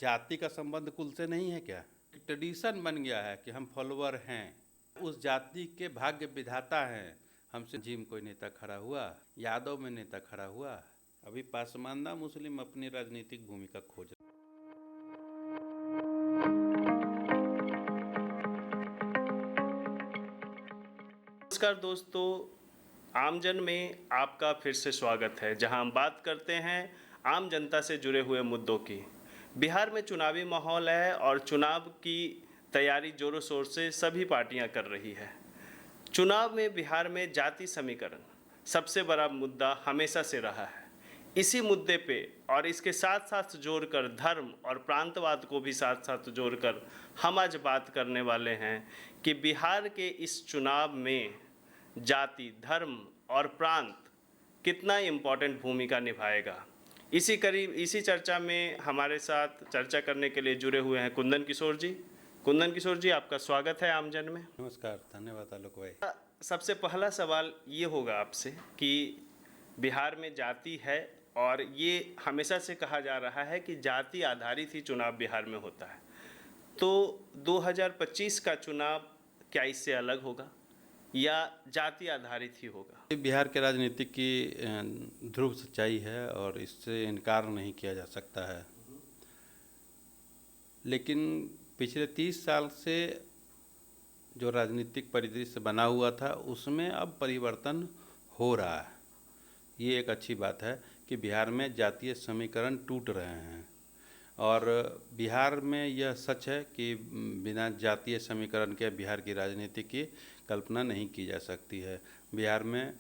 जाति का संबंध कुल से नहीं है क्या? ट्रेडिशन बन गया है कि हम फॉलोअर हैं, उस जाति के भाग्य विधाता हैं। हमसे जिम कोई नेता खड़ा हुआ, यादव में नेता खड़ा हुआ। अभी पासमानदा मुस्लिम अपनी राजनीतिक भूमिका खोज। नमस्कार दोस्तों, आमजन में आपका फिर से स्वागत है, जहां हम बात करते हैं आम जनता से जुड़े हुए मुद्दों की। बिहार में चुनावी माहौल है और चुनाव की तैयारी जोरों शोर से सभी पार्टियां कर रही है। चुनाव में बिहार में जाति समीकरण सबसे बड़ा मुद्दा हमेशा से रहा है। इसी मुद्दे पे और इसके साथ साथ जोड़कर धर्म और प्रांतवाद को भी साथ साथ जोड़कर हम आज बात करने वाले हैं कि बिहार के इस चुनाव में जाति, धर्म और प्रांत कितना इम्पोर्टेंट भूमिका निभाएगा। इसी चर्चा में हमारे साथ चर्चा करने के लिए जुड़े हुए हैं कुंदन किशोर जी। कुंदन किशोर जी, आपका स्वागत है आमजन में। नमस्कार, धन्यवाद आलोक भाई। सबसे पहला सवाल ये होगा आपसे कि बिहार में जाति है और ये हमेशा से कहा जा रहा है कि जाति आधारित ही चुनाव बिहार में होता है, तो 2025 का चुनाव क्या इससे अलग होगा या जाति आधारित ही होगा? बिहार के राजनीति की ध्रुव सच्चाई है और इससे इनकार नहीं किया जा सकता है। लेकिन पिछले 30 साल से जो राजनीतिक परिदृश्य बना हुआ था उसमें अब परिवर्तन हो रहा है। ये एक अच्छी बात है कि बिहार में जातीय समीकरण टूट रहे हैं और बिहार में यह सच है कि बिना जातीय समीकरण के बिहार की राजनीति की कल्पना नहीं की जा सकती है। बिहार में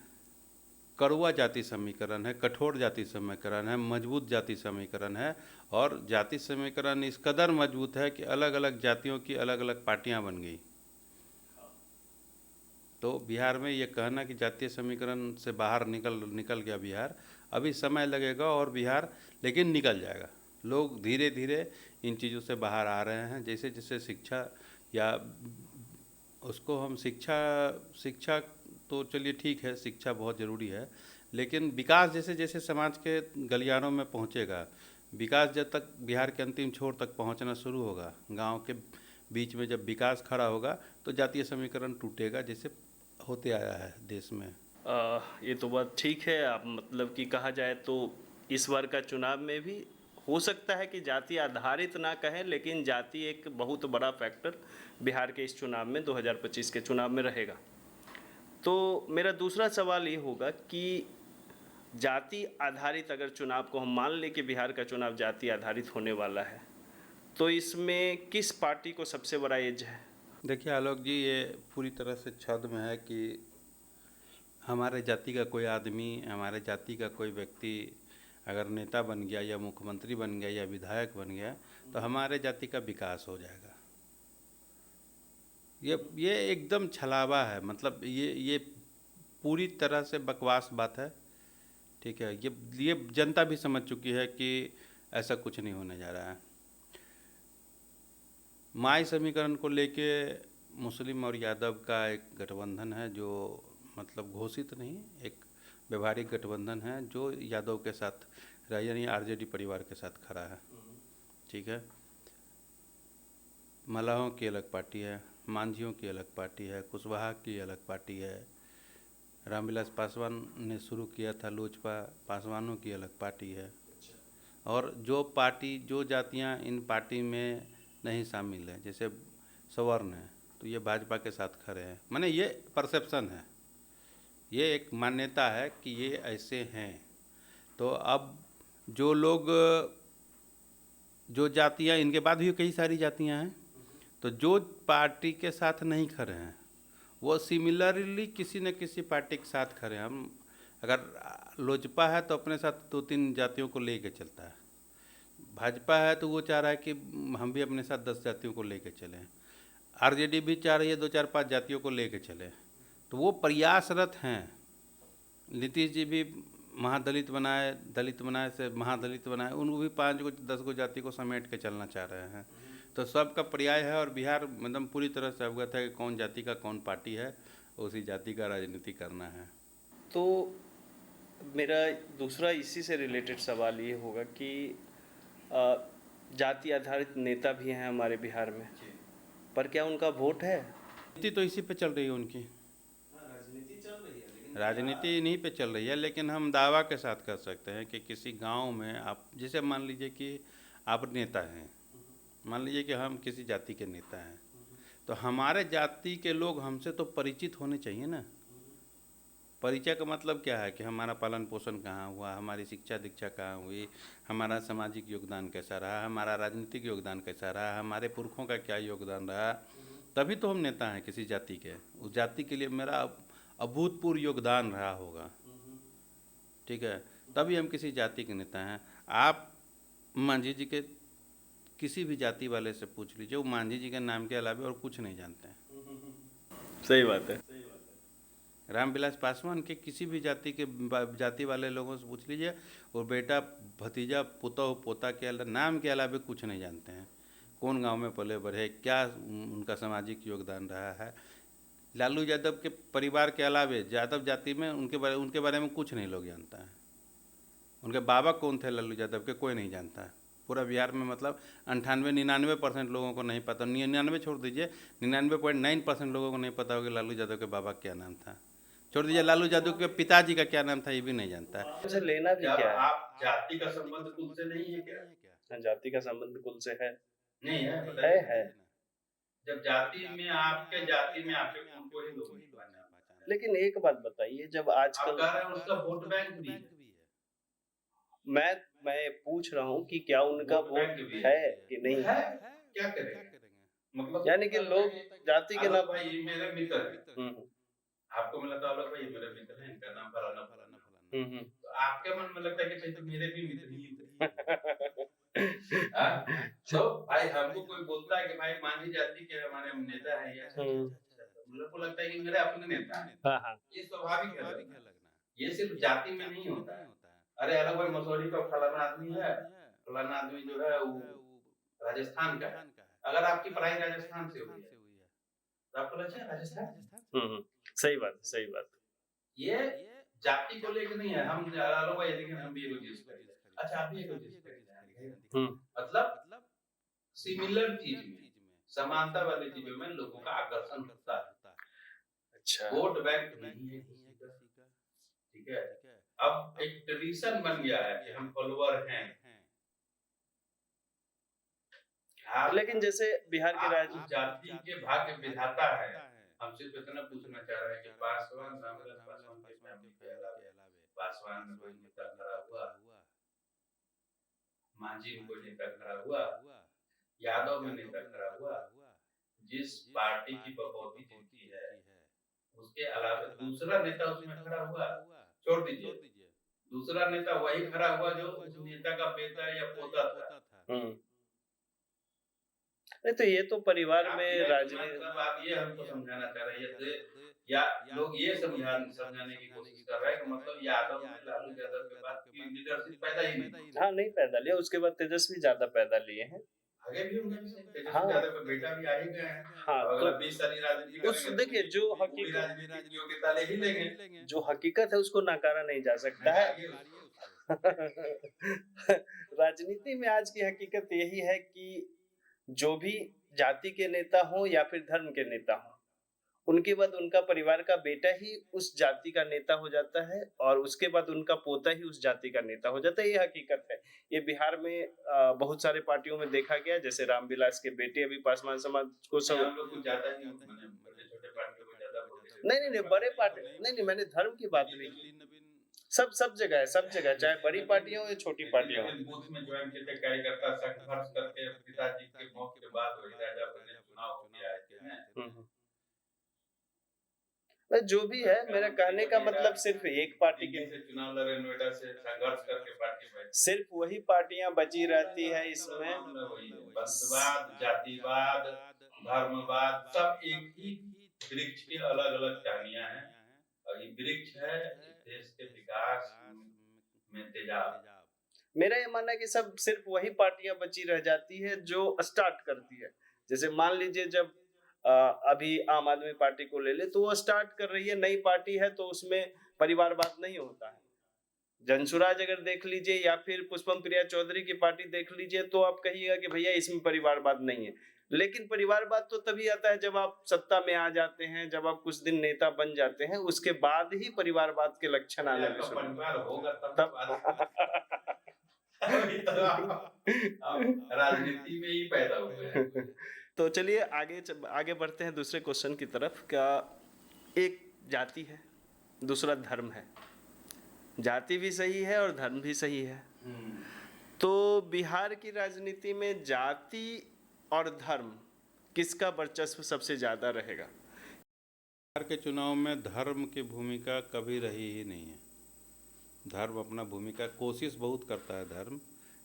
कड़वा जाति समीकरण है, कठोर जाति समीकरण है, मजबूत जाति समीकरण है और जाति समीकरण इस कदर मजबूत है कि अलग अलग जातियों की अलग अलग पार्टियां बन गई। तो बिहार में ये कहना कि जातीय समीकरण से बाहर निकल गया बिहार, अभी समय लगेगा और बिहार लेकिन निकल जाएगा। लोग धीरे धीरे इन चीज़ों से बाहर आ रहे हैं। जैसे जैसे शिक्षा या उसको हम शिक्षा तो चलिए ठीक है, शिक्षा बहुत ज़रूरी है, लेकिन विकास जैसे जैसे समाज के गलियारों में पहुंचेगा, विकास जब तक बिहार के अंतिम छोर तक पहुंचना शुरू होगा, गांव के बीच में जब विकास खड़ा होगा तो जातीय समीकरण टूटेगा, जैसे होते आया है देश में। ये तो बात ठीक है। आप मतलब कि कहा जाए तो इस बार का चुनाव में भी हो सकता है कि जाति आधारित ना कहें, लेकिन जाति एक बहुत बड़ा फैक्टर बिहार के इस चुनाव में 2025 के चुनाव में रहेगा। तो मेरा दूसरा सवाल ये होगा कि जाति आधारित अगर चुनाव को हम मान लें कि बिहार का चुनाव जाति आधारित होने वाला है, तो इसमें किस पार्टी को सबसे बड़ा एज है? देखिए आलोक जी, ये पूरी तरह से छद्म है कि हमारे जाति का कोई आदमी, हमारे जाति का कोई व्यक्ति अगर नेता बन गया या मुख्यमंत्री बन गया या विधायक बन गया तो हमारे जाति का विकास हो जाएगा। ये एकदम छलावा है। मतलब ये पूरी तरह से बकवास बात है। ठीक है, ये जनता भी समझ चुकी है कि ऐसा कुछ नहीं होने जा रहा है। माई समीकरण को लेके मुस्लिम और यादव का एक गठबंधन है, जो मतलब घोषित नहीं, एक व्यवहारिक गठबंधन है जो यादव के साथ यानी आरजेडी परिवार के साथ खड़ा है। ठीक है, मलाहों की अलग पार्टी है, मांझियों की अलग पार्टी है, कुशवाहा की अलग पार्टी है, रामविलास पासवान ने शुरू किया था लोजपा, पासवानों की अलग पार्टी है। और जो जातियां इन पार्टी में नहीं शामिल हैं, जैसे सवर्ण हैं, तो ये भाजपा के साथ खड़े हैं। माने ये परसेप्शन है, ये एक मान्यता है कि ये ऐसे हैं। तो अब जो लोग, जो जातियां, इनके बाद भी कई सारी जातियां हैं, तो जो पार्टी के साथ नहीं खड़े हैं वो सिमिलरली किसी न किसी पार्टी के साथ खड़े हैं। हम अगर लोजपा है तो अपने साथ 2-3 जातियों को लेके चलता है, भाजपा है तो वो चाह रहा है कि हम भी अपने साथ 10 जातियों को लेके चलें, आरजेडी भी चाह रही है 2-4-5 जातियों को लेके चले। तो वो प्रयासरत हैं। नीतीश जी भी महादलित बनाए, दलित बनाए से महादलित बनाए, उनको भी 5-10 जाति को समेट के चलना चाह रहे हैं। तो सबका पर्याय है और बिहार मतलब पूरी तरह से अवगत है कि कौन जाति का कौन पार्टी है, उसी जाति का राजनीति करना है। तो मेरा दूसरा इसी से रिलेटेड सवाल ये होगा कि जाति आधारित नेता भी हैं हमारे बिहार में, पर क्या उनका वोट है? राजनीति तो इसी पे चल रही है उनकी, राजनीति चल रही है, लेकिन राजनीति इन्हीं पे चल रही है। लेकिन हम दावा के साथ कर सकते हैं कि किसी गांव में आप, जैसे मान लीजिए कि आप नेता हैं, मान लीजिए कि हम किसी जाति के नेता हैं, तो हमारे जाति के लोग हमसे तो परिचित होने चाहिए ना। परिचय का मतलब क्या है कि हमारा पालन पोषण कहाँ हुआ, हमारी शिक्षा दीक्षा कहाँ हुई, हमारा सामाजिक योगदान कैसा रहा, हमारा राजनीतिक योगदान कैसा रहा, हमारे पुरखों का क्या योगदान रहा, तभी तो हम नेता हैं किसी जाति के। उस जाति के लिए मेरा अभूतपूर्व योगदान रहा होगा, ठीक है, तभी हम किसी जाति के नेता हैं। आप मांझी जी के किसी भी जाति वाले से पूछ लीजिए, वो मांझी जी के नाम के अलावा और कुछ नहीं जानते हैं। सही बात है। रामविलास पासवान के किसी भी जाति वाले लोगों से पूछ लीजिए, और बेटा भतीजा पुतौ पोता के नाम के अलावा कुछ नहीं जानते हैं। कौन गांव में पले बढ़े, क्या उनका सामाजिक योगदान रहा है। लालू यादव के परिवार के अलावे यादव जाति में उनके बारे में कुछ नहीं लोग जानता है। उनके बाबा कौन थे लालू यादव के, कोई नहीं जानता है पूरा बिहार में। मतलब 98-99% लोगों को नहीं पता, 99 छोड़ दीजिए, 99.9% लोगों को नहीं पता होगा लालू यादव के बाबा क्या नाम था। छोड़ दीजिए लालू यादव के पिताजी का क्या नाम था, ये भी नहीं जानता है। उसे लेना भी क्या है? आप जाति का संबंध कुल से नहीं है क्या? जाति का संबंध कुल से है? नहीं है, है बताइए। है। जब जाति में आपके खून को ही लोग नहीं पहचानते। लेकिन एक बात बताइए, जब आप आजकल कह रहे हैं उसका वोट बैंक भी है। मैं पूछ रहा हूँ कि क्या उनका वोट बैंक वोट भी है कि नहीं है, क्या करेंगे? मतलब यानी कि लोग जाति के आलोक नाम। भाई ये मेरे मित्र है, हम्म आपको मिला था आलोक भाई ये मेरे मित्र है, इनका नाम फलाना फलाना। हम्म तो आपके मन में लगता है कि भाई तो मेरे भी मित्र ही हुए। हाँ? तो भाई हमको कोई बोलता है कि भाई मांझी जाति के हमारे नेता है, ये मतलब को लगता है कि मेरे अपने नेता है। हाँ हाँ। ये स्वाभाविक है लगना। ये सिर्फ जाति में नहीं होता है। अरे अलग भाई मसौरी का फलाना आदमी है, फलाना आदमी जो है वो राजस्थान का है। अगर आपकी पढ़ाई राजस्थान से हुई है तो आपको लगता है राजस्थान। सही बात, सही बात। ये जाति को लेकर नहीं है। हम अलग भाई लेकिन हम भी एगो चीज करेंगे, अच्छा आप भी एगो चीज करेंगे, मतलब सिमिलर चीज में, समानता वाली चीजों में लोगों का आकर्षण होता है। अच्छा। वोट बैंक नहीं है किसी का, ठीक है। अब एक ट्रेडिशन बन गया है कि हम फॉलोअर हैं। लेकिन जैसे बिहार के आप जाति के भाग्य विधाता है। हम सिर्फ इतना पूछना चाह रहे हैं कि पासवान रामविलास पासवान के फैमिली के अलावा पासवान में कोई नेता खड़ा हुआ, मांझी में कोई नेता खड़ा हुआ, यादव में नेता खड़ा हुआ, जिस पार्टी की बकौती जीती है उसके अलावा दूसरा नेता उसमें खड़ा हुआ। छोड़ दीजिए, दूसरा नेता वही खड़ा हुआ जो उस नेता का बेटा या पोता था। नहीं तो ये तो परिवार में राजनीति, आप ये हमको समझाना चाह रहे हैं या लोग ये समझाने की कोशिश कर रहे हैं कि मतलब यादव ने लालू यादव के बाद की लीडरशिप पैदा ही नहीं। हाँ नहीं पैदा लिया, उसके बाद तेजस्वी ज्यादा पैदा लिए हैं। आगे भी होंगे, तेजस्वी यादव का बेटा भी आ ही गए हैं। हाँ तो 20 साल राजनीति उस देखिए जो हकीकत योग्यता ले ही लेंगे, जो हकीकत है उसको नकारा नहीं जा सकता है। राजनीति में आज की हकीकत यही है कि जो भी जाति के नेता हो या फिर धर्म के नेता हो, उनके बाद उनका परिवार का बेटा ही उस जाति का नेता हो जाता है और उसके बाद उनका पोता ही उस जाति का नेता हो जाता है। ये हकीकत है। ये बिहार में बहुत सारे पार्टियों में देखा गया, जैसे रामविलास के बेटे अभी पासवान समाज को सब नहीं बड़े पार्टी नहीं, मैंने धर्म की बात नहीं की। सब जगह है, सब जगह, चाहे बड़ी पार्टियां हो या छोटी पार्टियां हो। बूथ में ज्वाइन किए थे कार्यकर्ता, संघर्ष करके पिताजी के मौत के बाद वही राजा बने, चुनाव हो गया है। जो भी है, मेरा कहने का मतलब सिर्फ एक पार्टी के चुनाव लड़े, नोएडा से संघर्ष करके पार्टी बैठी, सिर्फ वही पार्टियां बची रहती है इसमें। वंशवाद, जातिवाद, धर्मवाद सब एक ही वृक्ष की अलग अलग टहनियां हैं और ये वृक्ष है देश के विकास में तेजाब। मेरा ये मानना है कि सब सिर्फ वही पार्टियां बची रह जाती है जो स्टार्ट करती है। जैसे मान लीजिए जब अभी आम आदमी पार्टी को ले ले तो वो स्टार्ट कर रही है, नई पार्टी है तो उसमें परिवारवाद नहीं होता है। जनसुराज अगर देख लीजिए या फिर पुष्पम प्रिया चौधरी की पार्टी देख लीजिए, तो आप कहिएगा कि भैया इसमें परिवारवाद नहीं है। लेकिन परिवारवाद तो तभी आता है जब आप सत्ता में आ जाते हैं, जब आप कुछ दिन नेता बन जाते हैं, उसके बाद ही परिवारवाद के लक्षण आने आपका शुरू परिवार होगा तब तब अभी तो आप राजनीति में ही पैदा हुए हैं। तो चलिए आगे बढ़ते हैं दूसरे क्वेश्चन की तरफ। क्या एक जाति है, दूसरा धर्म है, जाति भी सही है और धर्म भी सही है, तो बिहार की राजनीति में जाति और धर्म किसका वर्चस्व सबसे ज्यादा रहेगा? बिहार के चुनाव में धर्म की भूमिका कभी रही ही नहीं है। धर्म अपना भूमिका कोशिश बहुत करता है धर्म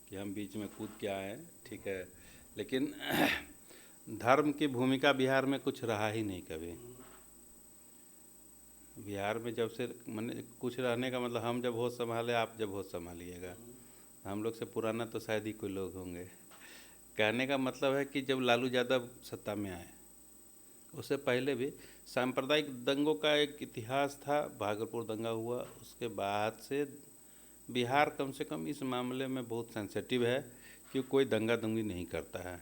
कि हम बीच में कूद के आए, ठीक है, लेकिन धर्म की भूमिका बिहार में कुछ रहा ही नहीं कभी। बिहार में जब से मैंने कुछ रहने का मतलब हम जब होश संभाले, आप जब होश संभालिएगा, हम लोग से पुराना तो शायद ही कोई लोग होंगे। कहने का मतलब है कि जब लालू यादव सत्ता में आए, उससे पहले भी सांप्रदायिक दंगों का एक इतिहास था। भागलपुर दंगा हुआ, उसके बाद से बिहार कम से कम इस मामले में बहुत सेंसिटिव है कि कोई दंगा दंगी नहीं करता है।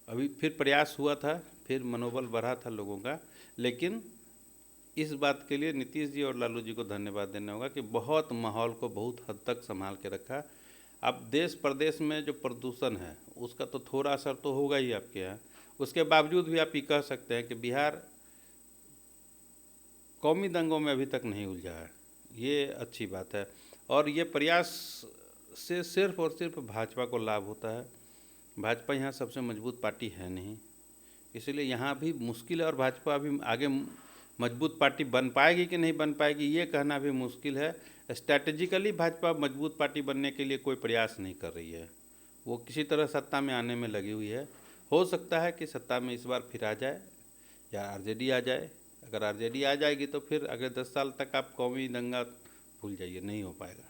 अभी फिर प्रयास हुआ था, फिर मनोबल बढ़ा था लोगों का, लेकिन इस बात के लिए नीतीश जी और लालू जी को धन्यवाद देना होगा कि बहुत माहौल को बहुत हद तक संभाल के रखा। अब देश प्रदेश में जो प्रदूषण है उसका तो थोड़ा असर तो होगा ही आपके यहाँ, उसके बावजूद भी आप ये कह सकते हैं कि बिहार कौमी दंगों में अभी तक नहीं उलझा है। ये अच्छी बात है और ये प्रयास से सिर्फ और सिर्फ भाजपा को लाभ होता है। भाजपा यहाँ सबसे मजबूत पार्टी है नहीं, इसलिए यहाँ भी मुश्किल है और भाजपा अभी आगे मजबूत पार्टी बन पाएगी कि नहीं बन पाएगी ये कहना भी मुश्किल है। स्ट्रैटेजिकली भाजपा मजबूत पार्टी बनने के लिए कोई प्रयास नहीं कर रही है, वो किसी तरह सत्ता में आने में लगी हुई है। हो सकता है कि सत्ता में इस बार फिर आ जाए या आरजेडी आ जाए। अगर आरजेडी आ जाएगी तो फिर अगले 10 साल तक आप कौमी दंगा भूल जाइए, नहीं हो पाएगा।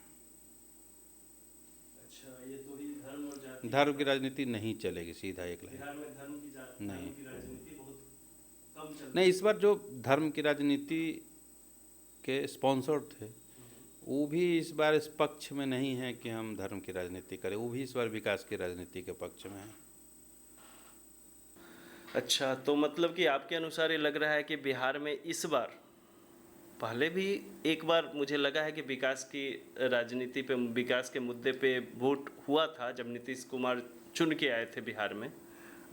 अच्छा, ये तो ही धर्म और जाति, धर्म की राजनीति नहीं चलेगी, सीधा एक लाइन। बिहार में धर्म की राजनीति बहुत कम चलती नहीं, इस बार जो धर्म की राजनीति के स्पॉन्सर थे वो भी इस बार इस पक्ष में नहीं है कि हम धर्म की राजनीति करें, वो भी इस बार विकास की राजनीति के पक्ष में है। अच्छा, तो मतलब कि आपके अनुसार ये लग रहा है कि बिहार में इस बार, पहले भी एक बार मुझे लगा है कि विकास की राजनीति पे, विकास के मुद्दे पे वोट हुआ था जब नीतीश कुमार चुन के आए थे बिहार में।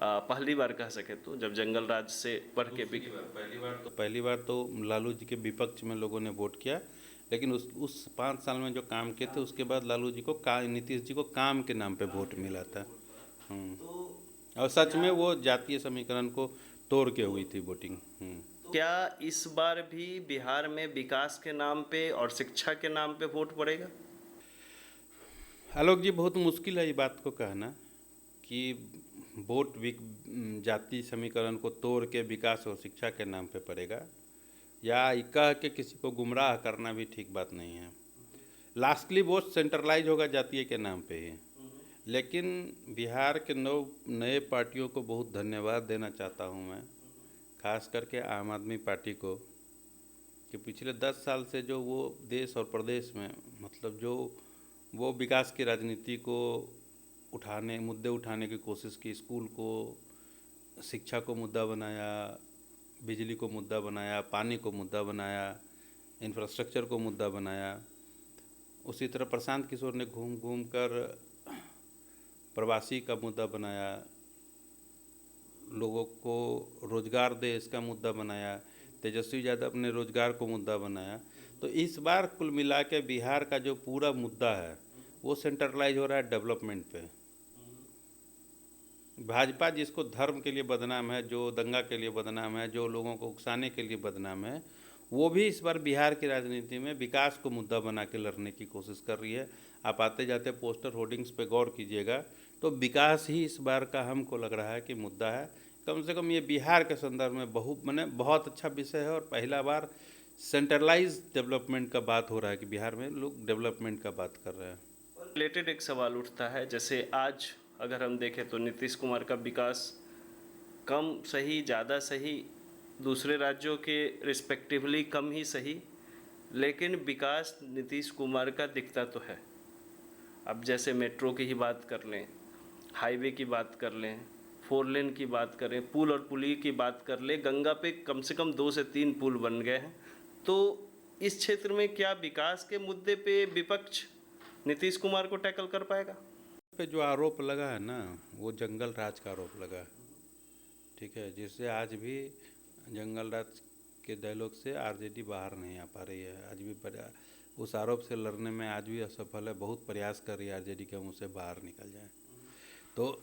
पहली बार कह सके तो जब जंगल राज से बढ़ के पहली बार तो लालू जी के विपक्ष में लोगों ने वोट किया, लेकिन उस 5 साल में जो काम किए थे उसके बाद लालू जी को नीतीश जी को काम के नाम पे वोट मिला था। और सच में वो जातीय समीकरण को तोड़ के हुई थी वोटिंग। क्या इस बार भी बिहार में विकास के नाम पे और शिक्षा के नाम पे वोट पड़ेगा? आलोक जी, बहुत मुश्किल है ये बात को कहना कि वोट जाति समीकरण को तोड़ के विकास और शिक्षा के नाम पे पड़ेगा, या कह के किसी को गुमराह करना भी ठीक बात नहीं है। लास्टली वोट सेंट्रलाइज होगा जातीय के नाम पे ही। लेकिन बिहार के नए पार्टियों को बहुत धन्यवाद देना चाहता हूँ मैं, खास करके आम आदमी पार्टी को, कि पिछले 10 साल से जो वो देश और प्रदेश में मतलब जो वो विकास की राजनीति को मुद्दे उठाने की कोशिश की, स्कूल को, शिक्षा को मुद्दा बनाया, बिजली को मुद्दा बनाया, पानी को मुद्दा बनाया, इंफ्रास्ट्रक्चर को मुद्दा बनाया। उसी तरह प्रशांत किशोर ने घूम घूम कर प्रवासी का मुद्दा बनाया, लोगों को रोजगार दे इसका मुद्दा बनाया, तेजस्वी यादव ने रोजगार को मुद्दा बनाया। तो इस बार कुल मिला के बिहार का जो पूरा मुद्दा है वो सेंट्रलाइज हो रहा है डेवलपमेंट पे। भाजपा जिसको धर्म के लिए बदनाम है, जो दंगा के लिए बदनाम है, जो लोगों को उकसाने के लिए बदनाम है, वो भी इस बार बिहार की राजनीति में विकास को मुद्दा बना के लड़ने की कोशिश कर रही है। आप आते जाते पोस्टर होर्डिंग्स पे गौर कीजिएगा तो विकास ही इस बार का हमको लग रहा है कि मुद्दा है। कम से कम ये बिहार के संदर्भ में बहुत अच्छा विषय है और पहला बार सेंट्रलाइज डेवलपमेंट का बात हो रहा है कि बिहार में लोग डेवलपमेंट का बात कर रहे हैं। रिलेटेड एक सवाल उठता है, जैसे आज अगर हम देखें तो नीतीश कुमार का विकास कम सही, ज़्यादा सही, दूसरे राज्यों के रिस्पेक्टिवली कम ही सही, लेकिन विकास नीतीश कुमार का दिखता तो है। अब जैसे मेट्रो की ही बात कर लें, हाईवे की बात कर लें, 4 लेन की बात करें, पुल और पुली की बात कर लें, गंगा पे कम से कम 2 से 3 पुल बन गए हैं। तो इस क्षेत्र में क्या विकास के मुद्दे पे विपक्ष नीतीश कुमार को टैकल कर पाएगा? पे जो आरोप लगा है ना, वो जंगल राज का आरोप लगा है, ठीक है, जिससे आज भी जंगल राज के डायलॉग से आरजेडी बाहर नहीं आ पा रही है। आज भी उस आरोप से लड़ने में आज भी असफल है। बहुत प्रयास कर रही है आरजेडी के मुँह से बाहर निकल जाए। तो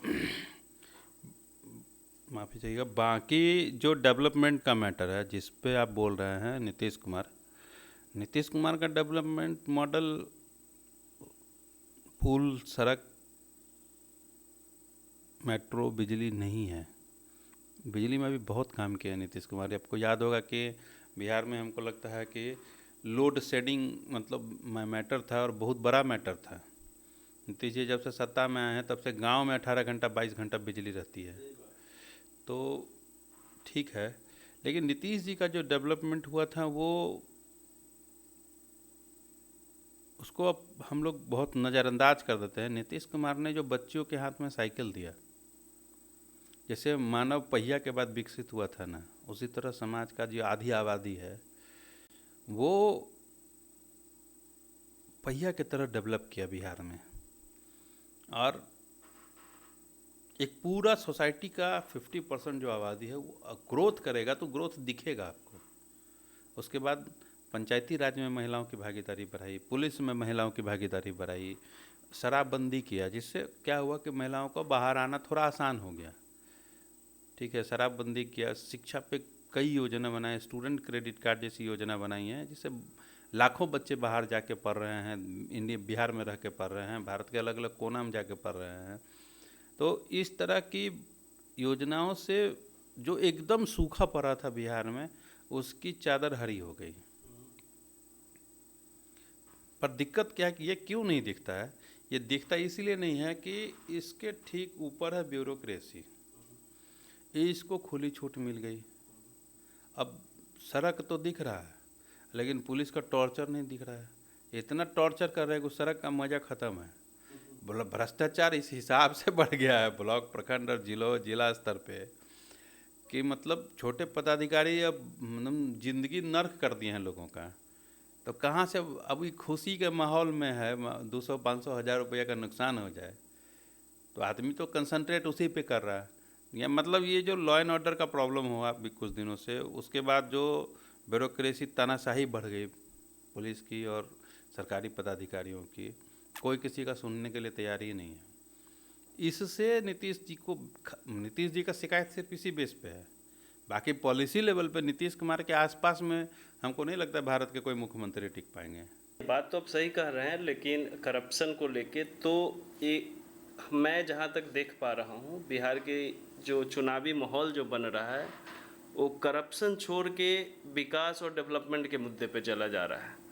माफ़ी चाहिएगा। बाकी जो डेवलपमेंट का मैटर है जिस पे आप बोल रहे हैं, नीतीश कुमार का डेवलपमेंट मॉडल पुल, सड़क, मेट्रो, बिजली नहीं है। बिजली में भी बहुत काम किया है नीतीश कुमार। आपको याद होगा कि बिहार में हमको लगता है कि लोड शेडिंग मतलब मैटर था और बहुत बड़ा मैटर था। नीतीश जी जब से सत्ता में आए हैं तब से गांव में 18 घंटा 22 घंटा बिजली रहती है। तो ठीक है, लेकिन नीतीश जी का जो डेवलपमेंट हुआ था वो उसको अब हम लोग बहुत नज़रअंदाज कर देते हैं। नीतीश कुमार ने जो बच्चियों के हाथ में साइकिल दिया, जैसे मानव पहिया के बाद विकसित हुआ था ना, उसी तरह समाज का जो आधी आबादी है वो पहिया की तरह डेवलप किया बिहार में। और एक पूरा सोसाइटी का 50% जो आबादी है वो ग्रोथ करेगा तो ग्रोथ दिखेगा आपको। उसके बाद पंचायती राज में महिलाओं की भागीदारी बढ़ाई, पुलिस में महिलाओं की भागीदारी बढ़ाई, शराबबंदी किया, जिससे क्या हुआ कि महिलाओं को बाहर आना थोड़ा आसान हो गया, ठीक है। शराबबंदी किया, शिक्षा पे कई योजना बनाए, स्टूडेंट क्रेडिट कार्ड जैसी योजना बनाई है, जिससे लाखों बच्चे बाहर जाके पढ़ रहे हैं, इंडिया बिहार में रह के पढ़ रहे हैं, भारत के अलग अलग कोना में जाके पढ़ रहे हैं। तो इस तरह की योजनाओं से जो एकदम सूखा पड़ा था बिहार में, उसकी चादर हरी हो गई। पर दिक्कत क्या है कि ये क्यों नहीं दिखता है? ये दिखता इसलिए नहीं है कि इसके ठीक ऊपर है ब्यूरोक्रेसी, इसको खुली छूट मिल गई। अब सड़क तो दिख रहा है लेकिन पुलिस का टॉर्चर नहीं दिख रहा है। इतना टॉर्चर कर रहे हैं कि सड़क का मज़ा ख़त्म है। भ्रष्टाचार इस हिसाब से बढ़ गया है ब्लॉक, प्रखंड और जिला स्तर पे कि मतलब छोटे पदाधिकारी अब मतलब ज़िंदगी नर्क कर दिए हैं लोगों का। तो कहाँ से अभी खुशी के माहौल में है 200-500 हज़ार रुपये का नुकसान हो जाए तो आदमी तो कंसंट्रेट उसी पे कर रहा है। या मतलब ये जो लॉ एंड ऑर्डर का प्रॉब्लम हुआ अभी कुछ दिनों से, उसके बाद जो ब्यूरोक्रेसी तानाशाही बढ़ गई पुलिस की और सरकारी पदाधिकारियों की, कोई किसी का सुनने के लिए तैयार ही नहीं है। इससे नीतीश जी का शिकायत सिर्फ इसी बेस पे है। बाकी पॉलिसी लेवल पे नीतीश कुमार के आसपास में हमको नहीं लगता भारत के कोई मुख्यमंत्री टिक पाएंगे। बात तो आप सही कह रहे हैं, लेकिन करप्शन को लेके तो मैं जहाँ तक देख पा रहा हूँ, बिहार के जो चुनावी माहौल जो बन रहा है वो करप्शन छोड़ के विकास और डेवलपमेंट के मुद्दे पे चला जा रहा है।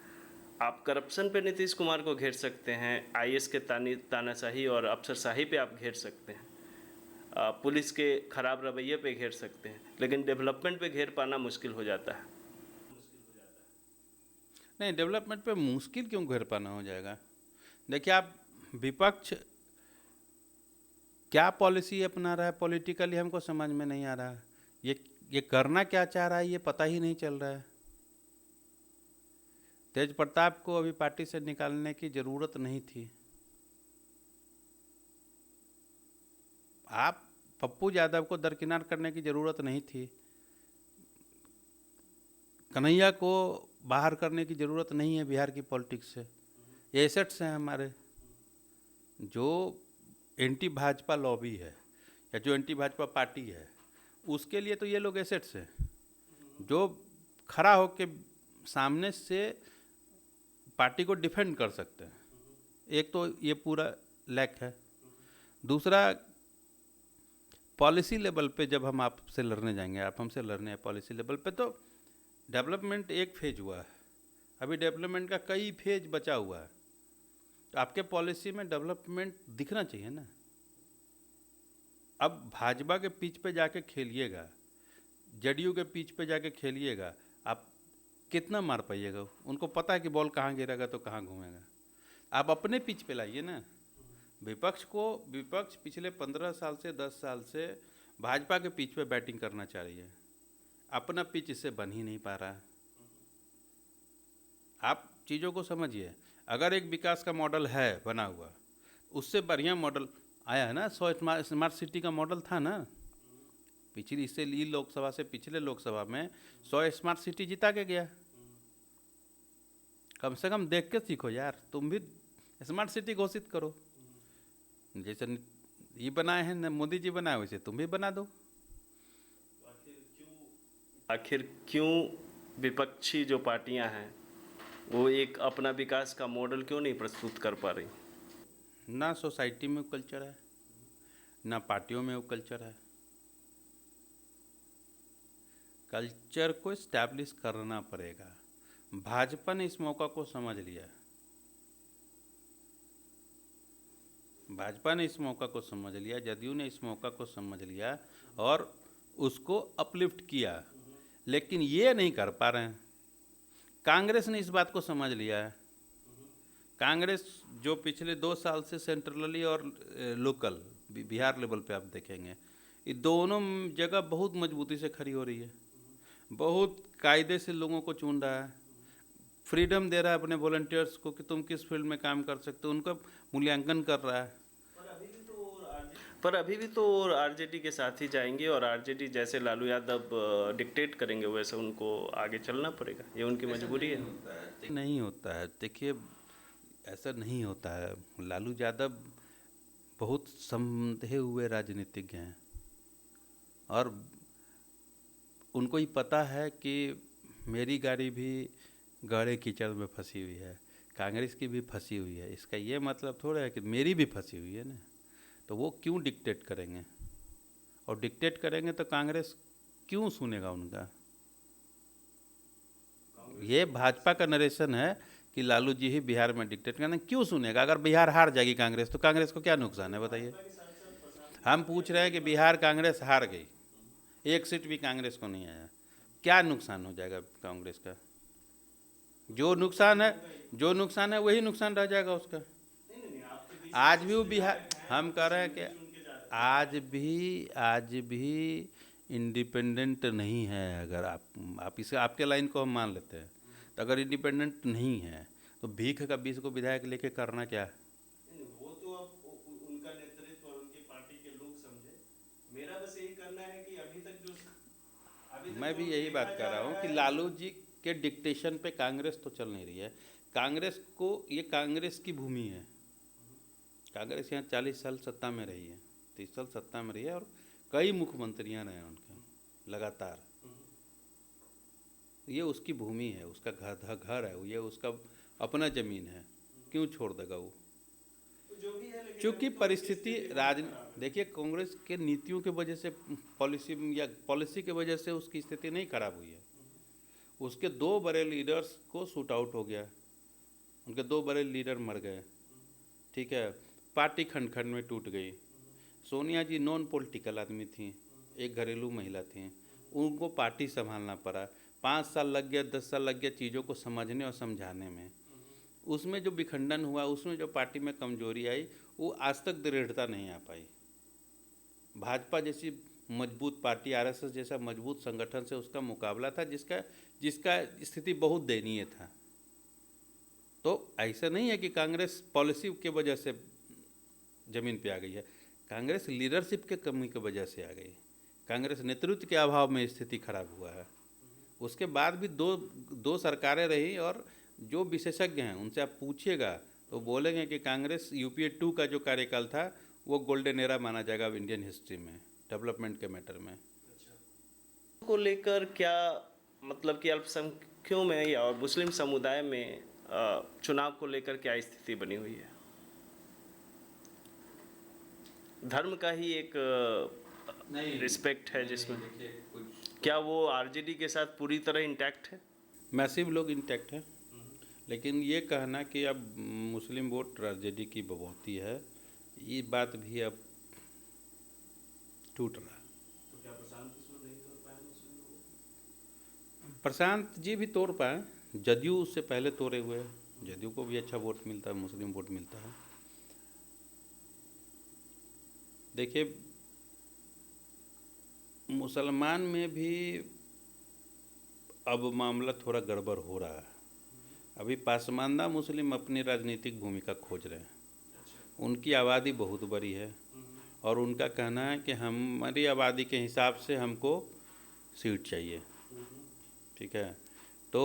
आप करप्शन पे नीतीश कुमार को घेर सकते हैं, आईएएस के तानाशाही और अफसरशाही पे आप घेर सकते हैं, पुलिस के खराब रवैये पे घेर सकते हैं, लेकिन डेवलपमेंट पे घेर पाना मुश्किल हो जाता है। नहीं, डेवलपमेंट पे मुश्किल क्यों घेर पाना हो जाएगा? देखिए, आप विपक्ष क्या पॉलिसी अपना रहा है पॉलिटिकली हमको समझ में नहीं आ रहा है। ये करना क्या चाह रहा है ये पता ही नहीं चल रहा है। तेज प्रताप को अभी पार्टी से निकालने की जरूरत नहीं थी। आप पप्पू यादव को दरकिनार करने की जरूरत नहीं थी। कन्हैया को बाहर करने की जरूरत नहीं है बिहार की पॉलिटिक्स से। ये एसेट्स हैं हमारे, जो एंटी भाजपा लॉबी है या जो एंटी भाजपा पार्टी है, उसके लिए तो ये लोग एसेट्स हैं जो खड़ा होके सामने से पार्टी को डिफेंड कर सकते हैं। एक तो ये पूरा लैक है। दूसरा, पॉलिसी लेवल पे जब हम आपसे लड़ने जाएंगे, आप हमसे लड़ने हैं पॉलिसी लेवल पे, तो डेवलपमेंट एक फेज हुआ है, अभी डेवलपमेंट का कई फेज बचा हुआ है। तो आपके पॉलिसी में डेवलपमेंट दिखना चाहिए ना। अब भाजपा के पिच पे जाके खेलिएगा, जेडीयू के पिच पे जाके खेलिएगा, आप कितना मार पाइएगा? उनको पता है कि बॉल कहाँ गिरेगा तो कहाँ घूमेगा। आप अपने पिच पे लाइए ना। विपक्ष पिछले 15 साल से 10 साल से भाजपा के पिच पे बैटिंग करना चाह रही है, अपना पिच इससे बन ही नहीं पा रहा। आप चीज़ों को समझिए। अगर एक विकास का मॉडल है बना हुआ, उससे बढ़िया मॉडल आया है ना। 100 स्मार्ट सिटी का मॉडल था ना पिछली, इससे ली लोकसभा से पिछले लोकसभा में 100 स्मार्ट सिटी जिता के गया। कम से कम देख के सीखो यार, तुम भी स्मार्ट सिटी घोषित करो। जैसे ये बनाए हैं न मोदी जी बनाए, वैसे तुम भी बना दो। आखिर क्यों विपक्षी जो पार्टियां हैं वो एक अपना विकास का मॉडल क्यों नहीं प्रस्तुत कर पा रही? ना सोसाइटी में वो कल्चर है, ना पार्टियों में वो कल्चर है। कल्चर को इस्टेब्लिश करना पड़ेगा। भाजपा ने इस मौका को समझ लिया। भाजपा ने इस मौका को समझ लिया, जदयू ने इस मौका को समझ लिया और उसको अपलिफ्ट किया, लेकिन ये नहीं कर पा रहे हैं। कांग्रेस ने इस बात को समझ लिया है। कांग्रेस जो पिछले 2 साल से सेंट्रली और लोकल बिहार लेवल पे आप देखेंगे, ये दोनों जगह बहुत मजबूती से खड़ी हो रही है, बहुत कायदे से लोगों को चुन रहा है, फ्रीडम दे रहा है अपने वॉलंटियर्स को कि तुम किस फील्ड में काम कर सकते हो, उनका मूल्यांकन कर रहा है। पर अभी भी तो आरजेडी के साथ ही जाएंगे और आरजेडी जैसे लालू यादव डिक्टेट करेंगे वैसे उनको आगे चलना पड़ेगा, ये उनकी मजबूरी है। नहीं होता है, देखिए ऐसा नहीं होता है। लालू यादव बहुत समझे हुए राजनीतिज्ञ हैं और उनको ही पता है कि मेरी गाड़ी भी गहरे कीचड़ में फंसी हुई है, कांग्रेस की भी फंसी हुई है। इसका ये मतलब थोड़ा है कि मेरी भी फंसी हुई है ना, तो वो क्यों डिक्टेट करेंगे? और डिक्टेट करेंगे तो कांग्रेस क्यों सुनेगा उनका? ये भाजपा का नरेशन है कि लालू जी ही बिहार में डिक्टेट करना, क्यों सुनेगा? अगर बिहार हार जाएगी कांग्रेस तो कांग्रेस को क्या नुकसान है बताइए? हम पूछ रहे हैं कि बिहार कांग्रेस हार गई, 1 सीट भी कांग्रेस को नहीं आया, क्या नुकसान हो जाएगा कांग्रेस का? जो नुकसान है वही नुकसान रह जाएगा उसका। आज भी वो बिहार, हम कह रहे हैं कि आज भी इंडिपेंडेंट नहीं है। अगर आप इसे आपके लाइन को हम मान लेते हैं, तो अगर इंडिपेंडेंट नहीं है तो भीख का 20 को विधायक लेके करना क्या? वो तो अब उनका नेतृत्व और उनकी पार्टी के लोग समझे। मेरा बस यही कहना है कि अभी तक मैं भी यही बात कर रहा हूँ कि लालू जी के डिक्टेशन पे कांग्रेस तो चल नहीं रही है। कांग्रेस को, ये कांग्रेस की भूमि है। कांग्रेस यहाँ 40 साल सत्ता में रही है, 30 साल सत्ता में रही है और कई मुख्यमंत्रियाँ रहे उनके लगातार। ये उसकी भूमि है, उसका घर है, ये उसका अपना जमीन है, क्यों छोड़ देगा वो? क्योंकि परिस्थिति देखिए कांग्रेस के नीतियों के वजह से, पॉलिसी के वजह से उसकी स्थिति नहीं खराब हुई है। उसके 2 बड़े लीडर्स को शूट आउट हो गया, उनके 2 बड़े लीडर मर गए, ठीक है। पार्टी खंड खंड में टूट गई। सोनिया जी नॉन पॉलिटिकल आदमी थी, एक घरेलू महिला थी, उनको पार्टी संभालना पड़ा। 5 साल लग गया, 10 साल लग गया चीज़ों को समझने और समझाने में। उसमें जो विखंडन हुआ, उसमें जो पार्टी में कमजोरी आई, वो आज तक दृढ़ता नहीं आ पाई। भाजपा जैसी मजबूत पार्टी, आरएसएस जैसा मजबूत संगठन से उसका मुकाबला था, जिसका स्थिति बहुत दयनीय था। तो ऐसा नहीं है कि कांग्रेस पॉलिसी के वजह से जमीन पे आ गई है, कांग्रेस लीडरशिप के कमी की वजह से आ गई। कांग्रेस नेतृत्व के अभाव में स्थिति खराब हुआ है। उसके बाद भी दो सरकारें रही और जो विशेषज्ञ हैं उनसे आप पूछिएगा तो बोलेंगे कि कांग्रेस यूपीए 2 का जो कार्यकाल था वो गोल्डन एरा माना जाएगा इंडियन हिस्ट्री में, डेवलपमेंट के मैटर में। को लेकर क्या मतलब कि अल्पसंख्यकों में या और मुस्लिम समुदाय में चुनाव को लेकर क्या स्थिति बनी हुई है? धर्म का ही एक रिस्पेक्ट है जिसमें, क्या वो आरजेडी के साथ पूरी तरह इंटैक्ट है? मैसिव लोग इंटैक्ट हैं, लेकिन ये कहना कि अब मुस्लिम वोट आरजेडी की बढ़ोतरी है, ये बात भी अब टूट रहा है। तो क्या प्रशांत किशोर नहीं कर पाए मुस्लिम लोगों? प्रशांत जी भी तोड़ पाए, जदयू उससे पहले तोड़े हुए हैं, जदयू को भी अच्छा वोट मिलता है, मुस्लिम वोट मिलता है। देखिए, मुसलमान में भी अब मामला थोड़ा गड़बड़ हो रहा है। अभी पासमानदा मुस्लिम अपनी राजनीतिक भूमिका खोज रहे हैं। उनकी आबादी बहुत बड़ी है और उनका कहना है कि हमारी आबादी के हिसाब से हमको सीट चाहिए, ठीक है। तो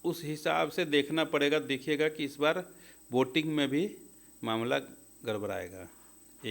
उस हिसाब से देखना पड़ेगा, देखिएगा कि इस बार वोटिंग में भी मामला गड़बड़ाएगा।